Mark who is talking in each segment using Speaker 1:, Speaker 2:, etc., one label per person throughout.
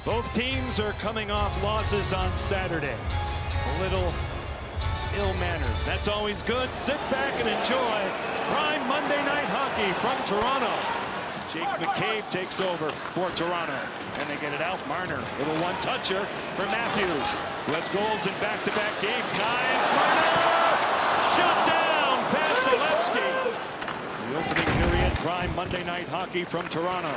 Speaker 1: Both teams are coming off losses on Saturday. A little ill-mannered. That's always good. Sit back and enjoy prime Monday night hockey from Toronto. Jake McCabe takes over for Toronto. And they get it out. Marner, little one-toucher for Matthews, who has goals in back-to-back games. Nice. Marner! Shut down! Vasilevsky. The opening period, prime Monday night hockey from Toronto.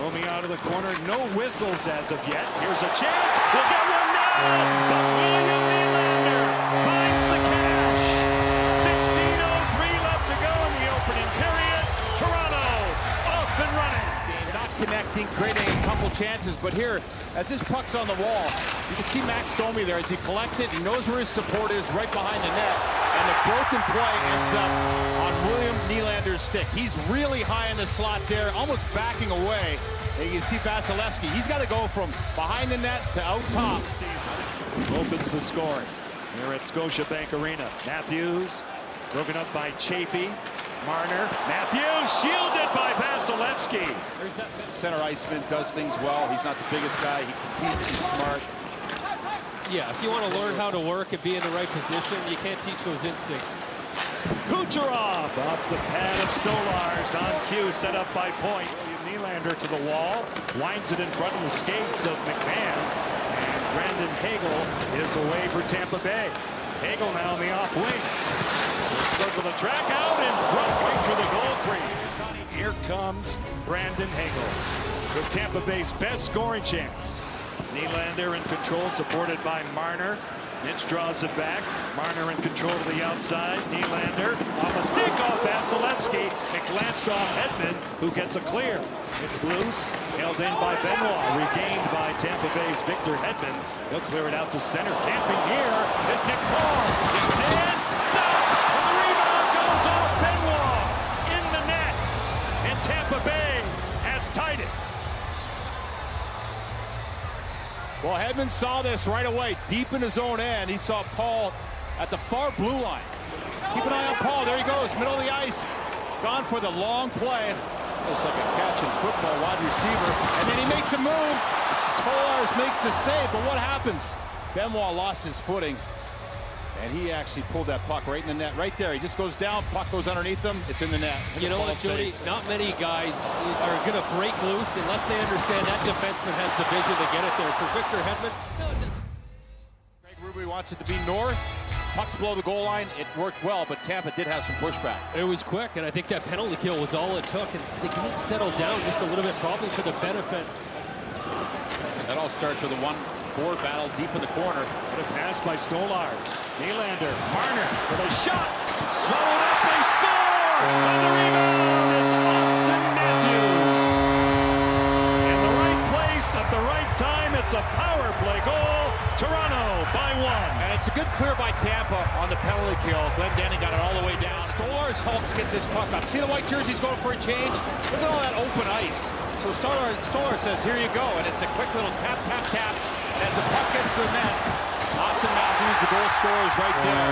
Speaker 1: Roaming out of the corner, no whistles as of yet. Here's a chance. We'll get one now. But William Nylander finds the cash. 16:03 left to go in the opening period. Toronto off and running.
Speaker 2: Not connecting, creating a couple chances, but here, as this puck's on the wall, you can see Max Domi there as he collects it. He knows where his support is, right behind the net, and the broken play ends up on William Nylander's stick. He's really high in the slot there, almost backing away. And you see Vasilevsky. He's got to go from behind the net to out top.
Speaker 1: Opens the scoring here at Scotiabank Arena. Matthews broken up by Chafee. Marner, Matthews shielded by Vasilevsky.
Speaker 2: There's that center iceman, does things well. He's not the biggest guy. He competes. He's smart.
Speaker 3: Yeah, if you want to learn how to work and be in the right position, you can't teach those instincts.
Speaker 1: Kucherov off the pad of Stolarz on cue, set up by Point. Nylander to the wall, winds it in front of the skates of McMahon. And Brandon Hagel is away for Tampa Bay. Hagel now on the off wing. Circle the track out in front, right through the goal crease. Here comes Brandon Hagel with Tampa Bay's best scoring chance. Nylander in control, supported by Marner. Mitch draws it back. Marner in control to the outside. Nylander off a stick off Vasilevsky. It glanced off Hedman, who gets a clear. It's loose, held in by Benoit, regained by Tampa Bay's Victor Hedman. He'll clear it out to center. Camping here is Nick Paul. It's in, stopped, and the rebound goes off Benoit in the net. And Tampa Bay has tied it.
Speaker 2: Well, Hedman saw this right away, deep in his own end. He saw Paul at the far blue line. Keep an eye on Paul. There he goes, middle of the ice. Gone for the long play. Looks like a catch in football, wide receiver. And then he makes a move. Stolarz makes the save, but what happens? Benoit lost his footing. And he actually pulled that puck right in the net, right there. He just goes down, puck goes underneath him, it's in the net.
Speaker 3: You know what, Jody? Not many guys are going to break loose unless they understand that defenseman has the vision to get it there. For Victor Hedman, no, it doesn't.
Speaker 2: Greg Ruby wants it to be north. Pucks below the goal line. It worked well, but Tampa did have some pushback.
Speaker 3: It was quick, and I think that penalty kill was all it took. And the game settled down just a little bit, probably for the benefit.
Speaker 2: That all starts with a one-board battle deep in the corner.
Speaker 1: What a pass by Stolarz. Nylander, Marner with a shot. Swallowed up, they score! And the rebound, it's Austin Matthews. In the right place at the right time, it's a power play goal. Toronto by 1.
Speaker 2: And it's a good clear by Tampa on the penalty kill. Glenn Denning got it all the way down. Stolarz helps get this puck up. See the white jerseys going for a change? Look at all that open ice. So Stolarz says, here you go. And it's a quick little tap, tap, tap. And as the puck gets to the net, Austin Matthews, the goal scorer, is right there.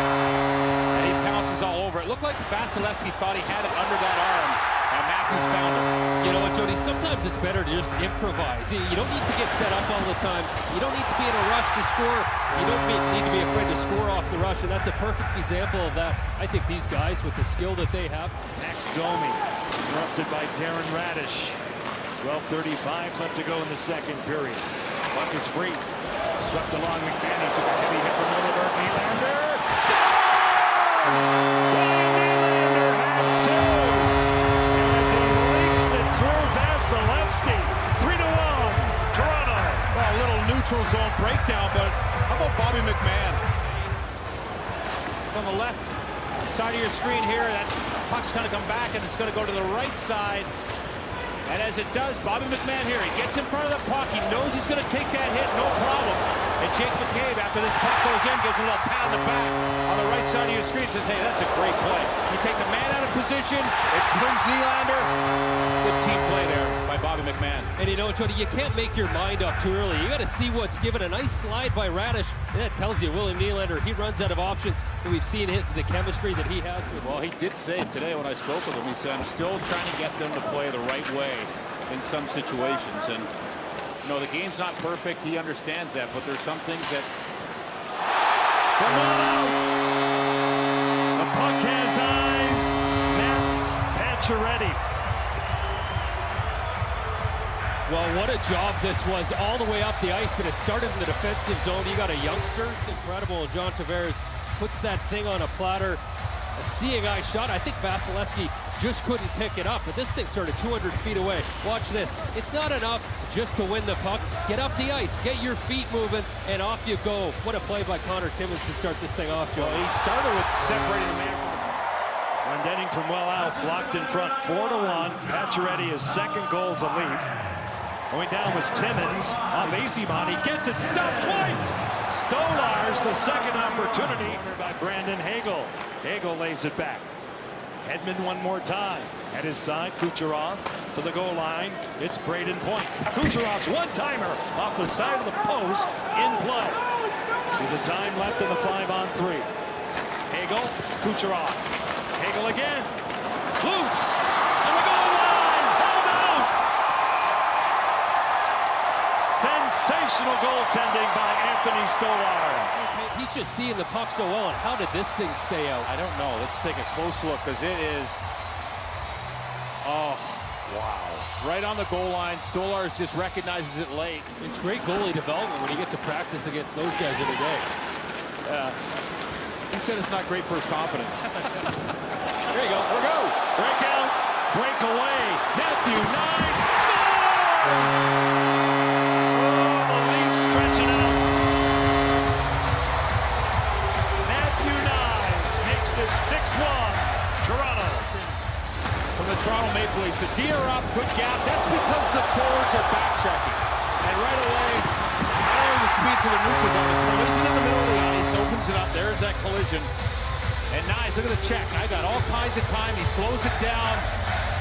Speaker 2: And he pounces all over it. Looked like Vasilevsky thought he had it under that arm. And Matthews found it.
Speaker 3: You know what, Jody? Sometimes it's better to just improvise. You don't need to get set up all the time. You don't need to be in a rush to score. You don't need to be afraid to score off the rush, and that's a perfect example of that. I think these guys, with the skill that they have.
Speaker 1: Max Domi, interrupted by Darren Radish. 12:35 left to go in the second period. Puck is free. Swept along McMahon. He took a heavy hit from Middleburg. Nylander scores! Nylander has two. As he leaks it through Vasilevsky. 3-1. Toronto.
Speaker 2: Well, a little neutral zone breakdown, but how about Bobby McMahon? From the left side of your screen here, that puck's going to come back, and it's going to go to the right side. And as it does, Bobby McMahon here, he gets in front of the puck. He knows he's going to take that hit, no problem. And Jake McCabe, after this puck goes in, gives a little pat on the back on the right side of your screen. Says, hey, that's a great play. You take the man out of position. It springs Nylander. Good team play there by Bobby McMahon.
Speaker 3: And you know, Jody, you can't make your mind up too early. You got to see what's given. A nice slide by Radish. And that tells you William Nylander, he runs out of options. And we've seen the chemistry that he has with.
Speaker 2: Well, he did say today when I spoke with him, he said, I'm still trying to get them to play the right way in some situations. And No, the game's not perfect. He understands that, but there's some things that...
Speaker 1: The puck has eyes. Max Pacioretty.
Speaker 3: Well, what a job this was all the way up the ice, and it started in the defensive zone. You got a youngster. It's incredible. John Tavares puts that thing on a platter. A seeing eye shot. I think Vasilevsky just couldn't pick it up, but this thing started 200 feet away. Watch this. It's not enough just to win the puck. Get up the ice, get your feet moving, and off you go. What a play by Connor Timmins to start this thing off, Joe.
Speaker 1: Well, he started with separating the man from the puck. Glendening from well out, blocked in front, 4-1. Pacioretty, his second goal's a leaf. Going down was Timmins off Asimon. He gets it stopped twice. Stolarz, the second opportunity by Brandon Hagel. Hagel lays it back. Hedman one more time. At his side, Kucherov to the goal line. It's Braden Point. Kucherov's one-timer off the side of the post in play. See the time left in the 5-on-3. Hagel, Kucherov. Hagel again. Loose. On the goal line. Held out. Sensational goaltending by Anthony Stolarz.
Speaker 3: He's just seeing the puck so well, and how did this thing stay out?
Speaker 2: I don't know. Let's take a close look, because it is... Oh, wow. Right on the goal line. Stolarz just recognizes it late.
Speaker 3: It's great goalie development when you get to practice against those guys every day.
Speaker 2: He said it's not great for his confidence.
Speaker 3: There you go.
Speaker 2: There we go.
Speaker 1: Breakout, breakaway. Matthew Knight scores! The Leafs stretching out. Matthew Knight makes it 6-1. Toronto.
Speaker 2: From the Toronto Maple Leafs, the D are up, good gap. That's because the forwards are back checking. And right away, adding the speed to the neutrals on the collision in the middle of the ice, opens it up. There's that collision. And Nyes, look at the check. I got all kinds of time. He slows it down.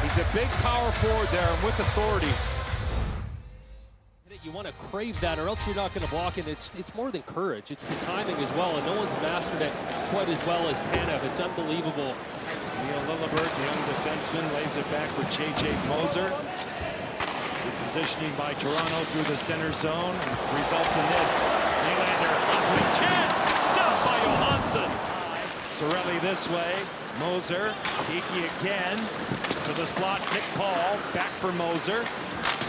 Speaker 2: He's a big power forward there and with authority.
Speaker 3: You want to crave that, or else you're not going to block it. It's more than courage. It's the timing as well, and no one's mastered it quite as well as Tanev. It's unbelievable.
Speaker 1: Neil Lillibert, the young defenseman, lays it back for J.J. Moser. Good positioning by Toronto through the center zone. Results in this. Nylander, off chance, stopped by Johansson. Cirelli this way. Moser, Geeky again to the slot. Nick Paul, back for Moser.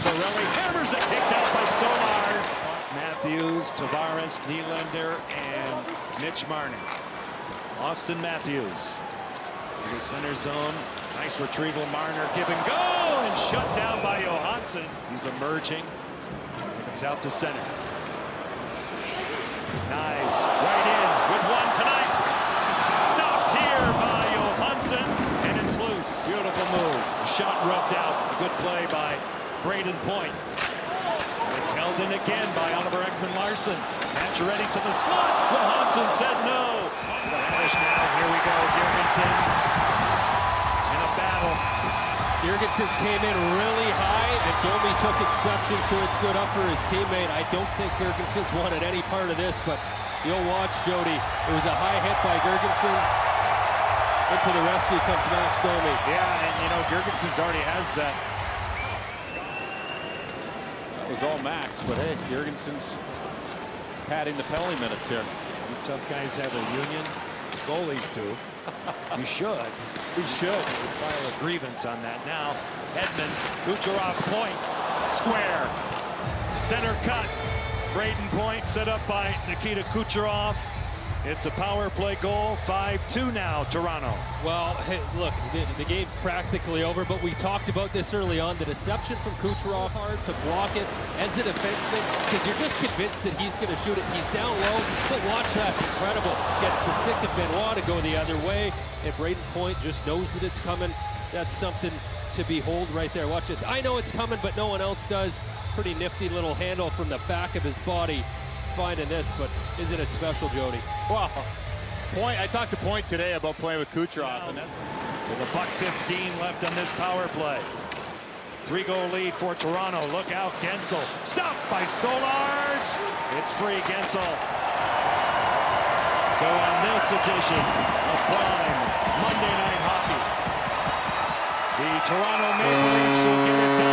Speaker 1: Cirelli hammers it, kicked out by Stolarz. Matthews, Tavares, Nylander, and Mitch Marner. Austin Matthews in the center zone. Nice retrieval. Marner give and go, and shut down by Johansson. He's emerging. Comes out to center. Nice, right in with one tonight. Stopped here by Johansson, and it's loose. Beautiful move. The shot rubbed out. A good play by Braden Point. It's held in again by Oliver Ekman-Larsson. Pacioretty to the slot. Johansson said no. The Irish now. Here we go. Girgensons in a battle.
Speaker 3: Girgensons came in really high, and Domi took exception to it, stood up for his teammate. I don't think Girgensons wanted any part of this, but you'll watch, Jody. It was a high hit by Girgensons. Into the rescue comes Max Domi.
Speaker 2: Yeah, and you know, Girgensons already has that. That was all Max, but hey, Girgensons padding the penalty minutes here.
Speaker 1: You tough guys have a union. Goalies do. You should.
Speaker 2: We should.
Speaker 1: We file a grievance on that now. Hedman, Kucherov, Point, square. Center cut. Braden Point set up by Nikita Kucherov. It's a power play goal. 5-2 now, Toronto.
Speaker 3: Well, hey, look, the game's practically over, but we talked about this early on. The deception from Kucherov, hard to block it as a defenseman, because you're just convinced that he's going to shoot it. He's down low, but watch that, incredible. Gets the stick of Benoit to go the other way, and Braden Point just knows that it's coming. That's something to behold right there. Watch this. I know it's coming, but no one else does. Pretty nifty little handle from the back of his body. Finding this, but isn't it special, Jody?
Speaker 2: Well, Point. I talked to Point today about playing with Kucherov, and that's
Speaker 1: with a $1:15 left on this power play. 3-goal lead for Toronto. Look out, Gensel. Stopped by Stolarz. It's free, Gensel. So on this edition of Prime Monday Night Hockey, the Toronto Maple Leafs will get it done.